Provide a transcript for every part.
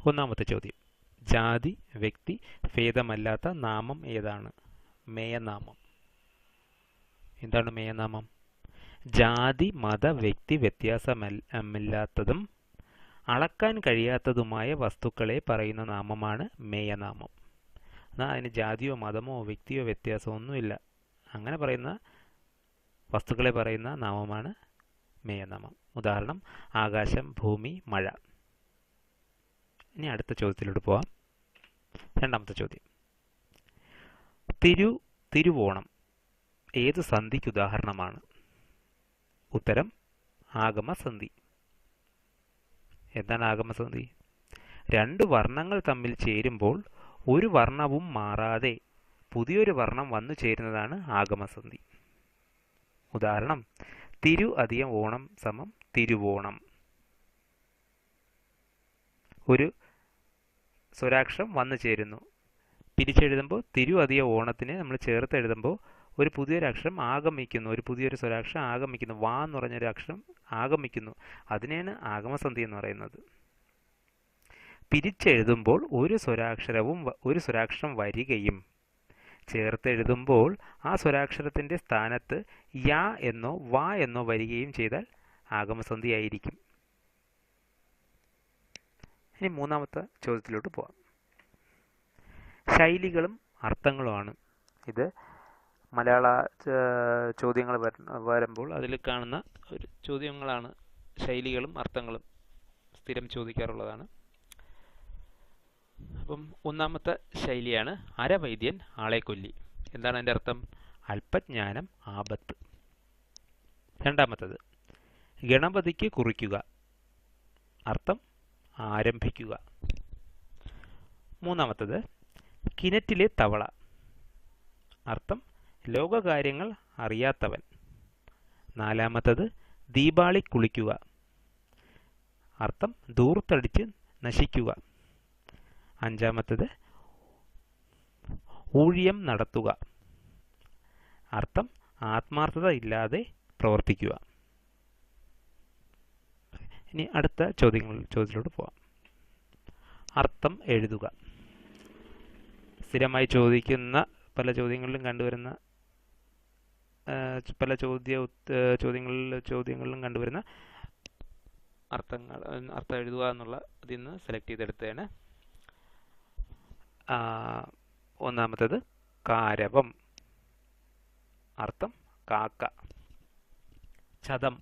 ഒന്നാമത്തെ ചോദ്യം, ജാതി വ്യക്തി ഭേദമല്ലാത്ത നാമം ഏതാണ്? മേയനാമം. എന്താണ് മേയനാമം? ജാതി മത വ്യക്തി വ്യത്യാസമില്ലാത്തതും അളക്കാൻ കഴിയാത്തതുമായ വസ്തുക്കളെ പറയുന്ന നാമമാണ് മേയനാമം. എന്നാൽ അതിന് ജാതിയോ മതമോ വ്യക്തിയോ വ്യത്യാസമോ ഒന്നുമില്ല. അങ്ങനെ പറയുന്ന വസ്തുക്കളെ പറയുന്ന നാമമാണ് മേയനാമം. ഉദാഹരണം ആകാശം, ഭൂമി, മഴ. ഇനി അടുത്ത ചോദ്യത്തിലോട്ട് പോവാം. രണ്ടാമത്തെ ചോദ്യം, തിരുവോണം ഏത് സന്ധിക്ക് ഉദാഹരണമാണ്? ഉത്തരം ആഗമസന്ധി. എന്താണ് ആഗമസന്ധി? രണ്ട് വർണ്ണങ്ങൾ തമ്മിൽ ചേരുമ്പോൾ ഒരു വർണ്ണവും മാറാതെ പുതിയൊരു വർണ്ണം വന്നു ചേരുന്നതാണ് ആഗമസന്ധി. ഉദാഹരണം തിരു അധികം ഓണം സമം തിരുവോണം. ഒരു സ്വരാക്ഷരം വന്നു ചേരുന്നു. പിരിച്ചെഴുതുമ്പോൾ തിരു അധികം ഓണത്തിനെ നമ്മൾ ചേർത്ത് എഴുതുമ്പോൾ ഒരു പുതിയൊരു അക്ഷരം ആഗമിക്കുന്നു, ഒരു പുതിയൊരു സ്വരാക്ഷരം ആഗമിക്കുന്നു. വാ എന്ന് പറഞ്ഞൊരു അക്ഷരം ആഗമിക്കുന്നു. അതിനെയാണ് ആഗമസന്ധി എന്ന് പറയുന്നത്. പിരിച്ചെഴുതുമ്പോൾ ഒരു സ്വരാക്ഷരം വരികയും ചേർത്തെഴുതുമ്പോൾ ആ സ്വരാക്ഷരത്തിൻ്റെ സ്ഥാനത്ത് യാ എന്നോ വാ എന്നോ വരികയും ചെയ്താൽ ആഗമസന്ധി ആയിരിക്കും. ഇനി മൂന്നാമത്തെ ചോദ്യത്തിലോട്ട് പോവാം. ശൈലികളും അർത്ഥങ്ങളുമാണ് ഇത്. മലയാള ചോദ്യങ്ങൾ വരുമ്പോൾ അതിൽ കാണുന്ന ഒരു ചോദ്യങ്ങളാണ് ശൈലികളും അർത്ഥങ്ങളും. സ്ഥിരം ചോദിക്കാറുള്ളതാണ്. അപ്പം ഒന്നാമത്തെ ശൈലിയാണ് അരവൈദ്യൻ ആളെ കൊല്ലി. എന്താണ് അതിൻ്റെ അർത്ഥം? അല്പജ്ഞാനം ആപത്ത്. രണ്ടാമത്തത് ഗണപതിക്ക് കുറിക്കുക. അർത്ഥം ആരംഭിക്കുക. മൂന്നാമത്തത് കിണറ്റിലെ തവള. അർത്ഥം ലോകകാര്യങ്ങൾ അറിയാത്തവൻ. നാലാമത്തത് ദീപാളി കുളിക്കുക. അർത്ഥം ധൂർത്തടിച്ച് നശിക്കുക. അഞ്ചാമത്തത് ഊഴിയം നടത്തുക. അർത്ഥം ആത്മാർത്ഥത ഇല്ലാതെ പ്രവർത്തിക്കുക. ഇനി അടുത്ത ചോദ്യത്തിലോട്ട് പോവാം. അർത്ഥം എഴുതുക. സ്ഥിരമായി ചോദിക്കുന്ന പല ചോദ്യങ്ങളിലും കണ്ടുവരുന്ന പല ചോദ്യങ്ങളിലും കണ്ടുവരുന്ന അർത്ഥം എഴുതുക എന്നുള്ള അതിൽ നിന്ന് സെലക്ട് ചെയ്തെടുത്തതാണ്. ഒന്നാമത്തേത് കാരവം. അർത്ഥം കാക്ക. ഛതം.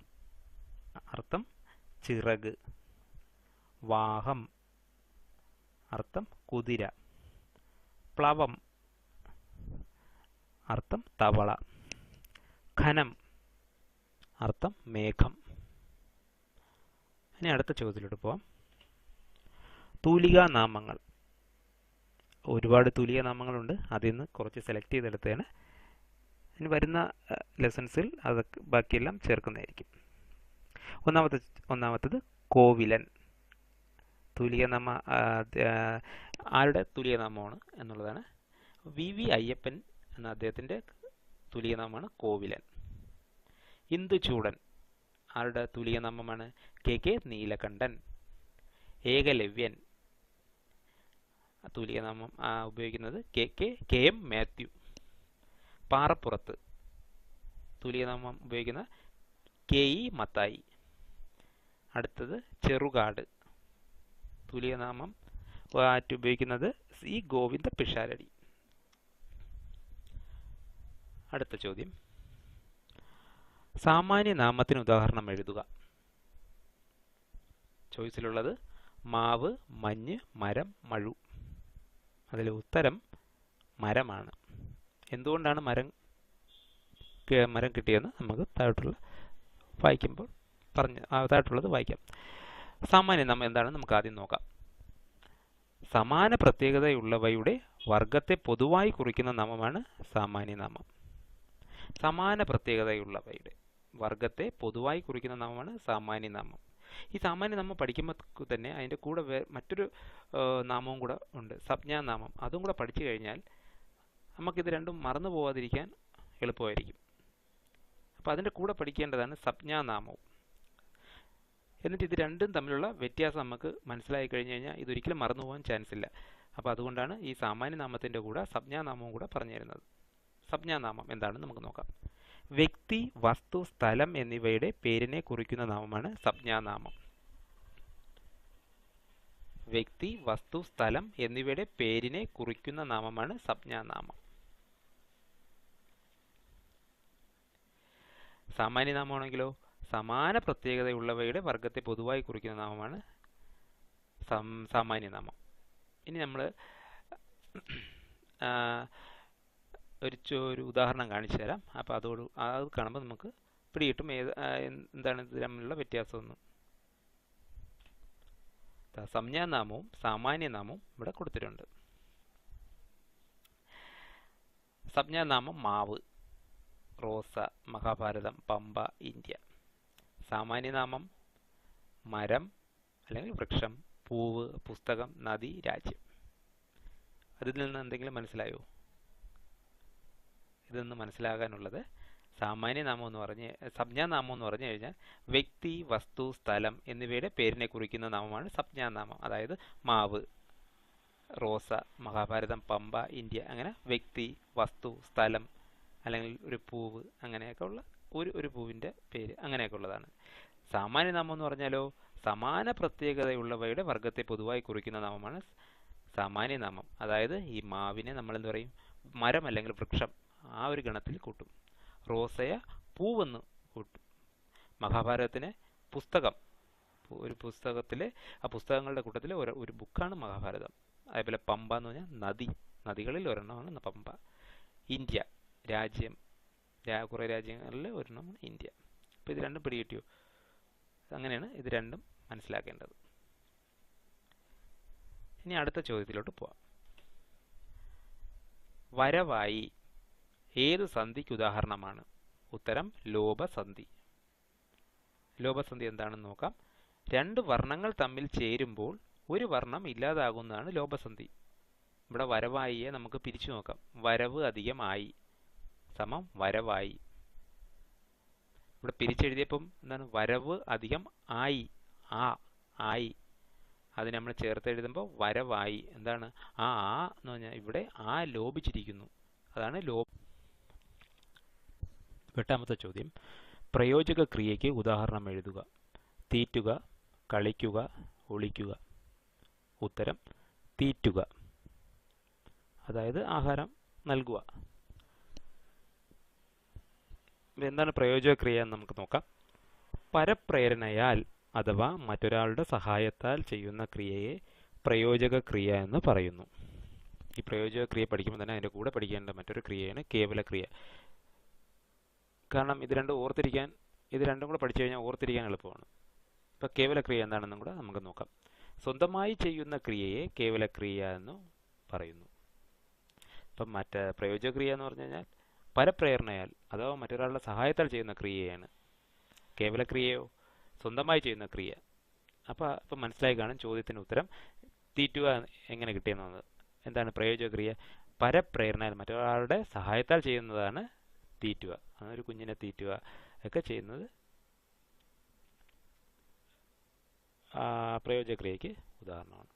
അർത്ഥം ചിറക്. വാഹം. അർത്ഥം കുതിര. പ്ലവം. അർത്ഥം തവള. ഖനം. അർത്ഥം മേഘം. ഇനി അടുത്ത ചോദ്യത്തിലോട്ട് പോവാം. തൂലികാ നാമങ്ങൾ. ഒരുപാട് തൂലികാ നാമങ്ങളുണ്ട്. അതിൽ നിന്ന് കുറച്ച് സെലക്ട് ചെയ്തെടുത്തതാണ്. ഇനി വരുന്ന ലെസൺസിൽ അതൊക്കെ ബാക്കിയെല്ലാം ചേർക്കുന്നതായിരിക്കും. ഒന്നാമത്തത് കോവിലൻ. തൂലികാ നാമ ആരുടെ തൂലികാ നാമമാണ് എന്നുള്ളതാണ്. വി അയ്യപ്പൻ എന്ന അദ്ദേഹത്തിൻ്റെ തൂലികാ നാമമാണ് കോവിലൻ. ഇന്ദുചൂടൻ ആരുടെ തൂലികാ നാമമാണ്? കെ നീലകണ്ഠൻ. ഏകലവ്യൻ തൂലികാ നാമം ഉപയോഗിക്കുന്നത് കെ എം മാത്യു. പാറപ്പുറത്ത് തൂലികാ നാമം ഉപയോഗിക്കുന്ന കെ ഇ മത്തായി. അടുത്തത് ചെറുകാട്. തൂലികാ നാമം ഉപയോഗിക്കുന്നത് സി ഗോവിന്ദ പിഷാരടി. അടുത്ത ചോദ്യം, സാമാന്യ നാമത്തിന് ഉദാഹരണം എഴുതുക. ചോയ്സിലുള്ളത് മാവ്, മഞ്ഞ്, മരം, മഴു. അതിൽ ഉത്തരം മരമാണ്. എന്തുകൊണ്ടാണ് മരം കിട്ടിയെന്ന് നമുക്ക് താഴോട്ടുള്ളത് വായിക്കാം. സാമാന്യ നാമം എന്താണെന്ന് നമുക്ക് ആദ്യം നോക്കാം. സമാന പ്രത്യേകതയുള്ളവയുടെ വർഗത്തെ പൊതുവായി കുറിക്കുന്ന നാമമാണ് സാമാന്യനാമം. സമാന പ്രത്യേകതയുള്ളവയുടെ വർഗത്തെ പൊതുവായി കുറിക്കുന്ന നാമമാണ് സാമാന്യനാമം. ഈ സാമാന്യനാമം പഠിക്കുമ്പോൾ തന്നെ അതിൻ്റെ കൂടെ മറ്റൊരു നാമവും കൂടെ ഉണ്ട്, സംജ്ഞാനാമം. അതും കൂടെ പഠിച്ചു കഴിഞ്ഞാൽ നമുക്കിത് രണ്ടും മറന്നു പോകാതിരിക്കാൻ എളുപ്പമായിരിക്കും. അപ്പോൾ അതിൻ്റെ കൂടെ പഠിക്കേണ്ടതാണ് സംജ്ഞാനാമവും. എന്നിട്ട് ഇത് രണ്ടും തമ്മിലുള്ള വ്യത്യാസം നമുക്ക് മനസ്സിലായി കഴിഞ്ഞു കഴിഞ്ഞാൽ ഇതൊരിക്കലും മറന്നു പോകാൻ ചാൻസ് ഇല്ല. അപ്പോൾ അതുകൊണ്ടാണ് ഈ സാമാന്യനാമത്തിൻ്റെ കൂടെ സംജ്ഞാനാമവും കൂടെ പറഞ്ഞു തരുന്നത്. സംജ്ഞാനാമം എന്താണെന്ന് നമുക്ക് നോക്കാം. വ്യക്തി, വസ്തു, സ്ഥലം എന്നിവയുടെ പേരിനെ കുറിക്കുന്ന നാമമാണ് സംജ്ഞാനാമം. വ്യക്തി, വസ്തു, സ്ഥലം എന്നിവയുടെ പേരിനെ കുറിക്കുന്ന നാമമാണ് സംജ്ഞാനാമം. സാമാന്യനാമമാണെങ്കിലോ സമാന പ്രത്യേകതയുള്ളവയുടെ വർഗത്തെ പൊതുവായി കുറിക്കുന്ന നാമമാണ് സാമാന്യനാമം. ഇനി നമ്മൾ ഒരു ഉദാഹരണം കാണിച്ചു തരാം. അപ്പോൾ അത് കാണുമ്പോൾ നമുക്ക് പിടികിട്ടും എന്താണ് ഇത് തമ്മിലുള്ള വ്യത്യാസമൊന്നും. സംജ്ഞാനാമവും സാമാന്യനാമവും ഇവിടെ കൊടുത്തിട്ടുണ്ട്. സംജ്ഞാനാമം മാവ്, റോസ, മഹാഭാരതം, പമ്പ, ഇന്ത്യ. സാമാന്യനാമം മരം അല്ലെങ്കിൽ വൃക്ഷം, പൂവ്, പുസ്തകം, നദി, രാജ്യം. അതിൽ നിന്ന് എന്തെങ്കിലും മനസ്സിലായോ? ഇതൊന്ന് മനസ്സിലാകാനുള്ളത് സാമാന്യനാമം എന്ന് പറഞ്ഞ് സംജ്ഞാനാമം എന്ന് പറഞ്ഞു കഴിഞ്ഞാൽ വ്യക്തി, വസ്തു, സ്ഥലം എന്നിവയുടെ പേരിനെ കുറിക്കുന്ന നാമമാണ് സംജ്ഞാനാമം. അതായത് മാവ്, റോസ, മഹാഭാരതം, പമ്പ, ഇന്ത്യ. അങ്ങനെ വ്യക്തി, വസ്തു, സ്ഥലം അല്ലെങ്കിൽ ഒരു പൂവ്, അങ്ങനെയൊക്കെ ഉള്ള ഒരു പൂവിൻ്റെ പേര് അങ്ങനെയൊക്കെ ഉള്ളതാണ്. സാമാന്യനാമം എന്ന് പറഞ്ഞാലോ സമാന പ്രത്യേകതയുള്ളവയുടെ വർഗത്തെ പൊതുവായി കുറിക്കുന്ന നാമമാണ് സാമാന്യനാമം. അതായത് ഈ മാവിനെ നമ്മൾ എന്ത് പറയും? മരം അല്ലെങ്കിൽ വൃക്ഷം, ആ ഒരു ഗണത്തിൽ കൂട്ടും. റോസയെ പൂവെന്ന് കൂട്ടും. മഹാഭാരതത്തിനെ പുസ്തകം, ഒരു പുസ്തകത്തിലെ ആ പുസ്തകങ്ങളുടെ കൂട്ടത്തിൽ ഒരു ബുക്കാണ് മഹാഭാരതം. അതേപോലെ പമ്പ എന്ന് പറഞ്ഞാൽ നദി, നദികളിൽ ഒരെണ്ണമാണ് പമ്പ. ഇന്ത്യ രാജ്യം, കുറേ രാജ്യങ്ങളിൽ ഒരെണ്ണമാണ് ഇന്ത്യ. അപ്പോൾ ഇത് രണ്ടും പിടികിട്ടിയോ? അങ്ങനെയാണ് ഇത് രണ്ടും മനസ്സിലാക്കേണ്ടത്. ഇനി അടുത്ത ചോദ്യത്തിലോട്ട് പോവാം. വരവായി ഏത് സന്ധിക്ക് ഉദാഹരണമാണ്? ഉത്തരം ലോഭസന്ധി. ലോഭസന്ധി എന്താണെന്ന് നോക്കാം. രണ്ട് വർണ്ണങ്ങൾ തമ്മിൽ ചേരുമ്പോൾ ഒരു വർണ്ണം ഇല്ലാതാകുന്നതാണ് ലോഭസന്ധി. ഇവിടെ വരവായിയെ നമുക്ക് പിരിച്ചു നോക്കാം. വരവ് അധികം ആയി സമം വരവായി. ഇവിടെ പിരിച്ചെഴുതിയപ്പം എന്താണ്? വരവ് അധികം ആയി, ആയി. അത് നമ്മൾ ചേർത്ത് എഴുതുമ്പോൾ വരവായി. എന്താണ്? എന്ന് പറഞ്ഞാൽ ഇവിടെ ലോപിച്ചിരിക്കുന്നു. അതാണ് ലോപ. 8ാമത്തെ ചോദ്യം. പ്രയോജക ക്രിയയ്ക്ക് ഉദാഹരണം എഴുതുക. തീറ്റുക, കളിക്കുക, ഒളിക്കുക. ഉത്തരം തീറ്റുക. അതായത് ആഹാരം നൽകുക. എന്താണ് പ്രയോജക ക്രിയ എന്ന് നമുക്ക് നോക്കാം. പരപ്രേരണയാൽ അഥവാ മറ്റൊരാളുടെ സഹായത്താൽ ചെയ്യുന്ന ക്രിയയെ പ്രയോജക ക്രിയ എന്ന് പറയുന്നു. ഈ പ്രയോജക ക്രിയ പഠിക്കുമ്പോൾ തന്നെ അതിൻ്റെ കൂടെ പഠിക്കേണ്ട മറ്റൊരു ക്രിയയാണ് കേവലക്രിയ. കാരണം ഇത് രണ്ടും കൂടെ പഠിച്ചു കഴിഞ്ഞാൽ ഓർത്തിരിക്കാൻ എളുപ്പമാണ്. ഇപ്പോൾ കേവലക്രിയ എന്താണെന്നും കൂടെ നമുക്ക് നോക്കാം. സ്വന്തമായി ചെയ്യുന്ന ക്രിയയെ കേവലക്രിയ എന്ന് പറയുന്നു. ഇപ്പം പ്രയോജക ക്രിയ എന്ന് പറഞ്ഞു കഴിഞ്ഞാൽ പരപ്രേരണയാൽ അഥവാ മറ്റൊരാളുടെ സഹായത്താൽ ചെയ്യുന്ന ക്രിയയാണ്. കേവലക്രിയയോ സ്വന്തമായി ചെയ്യുന്ന ക്രിയ. അപ്പം മനസ്സിലായി കാണും ചോദ്യത്തിന് ഉത്തരം. തീറ്റുക എങ്ങനെ കിട്ടിയെന്നത്. എന്താണ് പ്രയോജക ക്രിയ? പരപ്രേരണയാൽ മറ്റൊരാളുടെ സഹായത്താൽ ചെയ്യുന്നതാണ് തീറ്റുക. ഒരു കുഞ്ഞിനെ തീറ്റുക ഒക്കെ ചെയ്യുന്നത് പ്രയോജക ക്രിയയ്ക്ക് ഉദാഹരണമാണ്.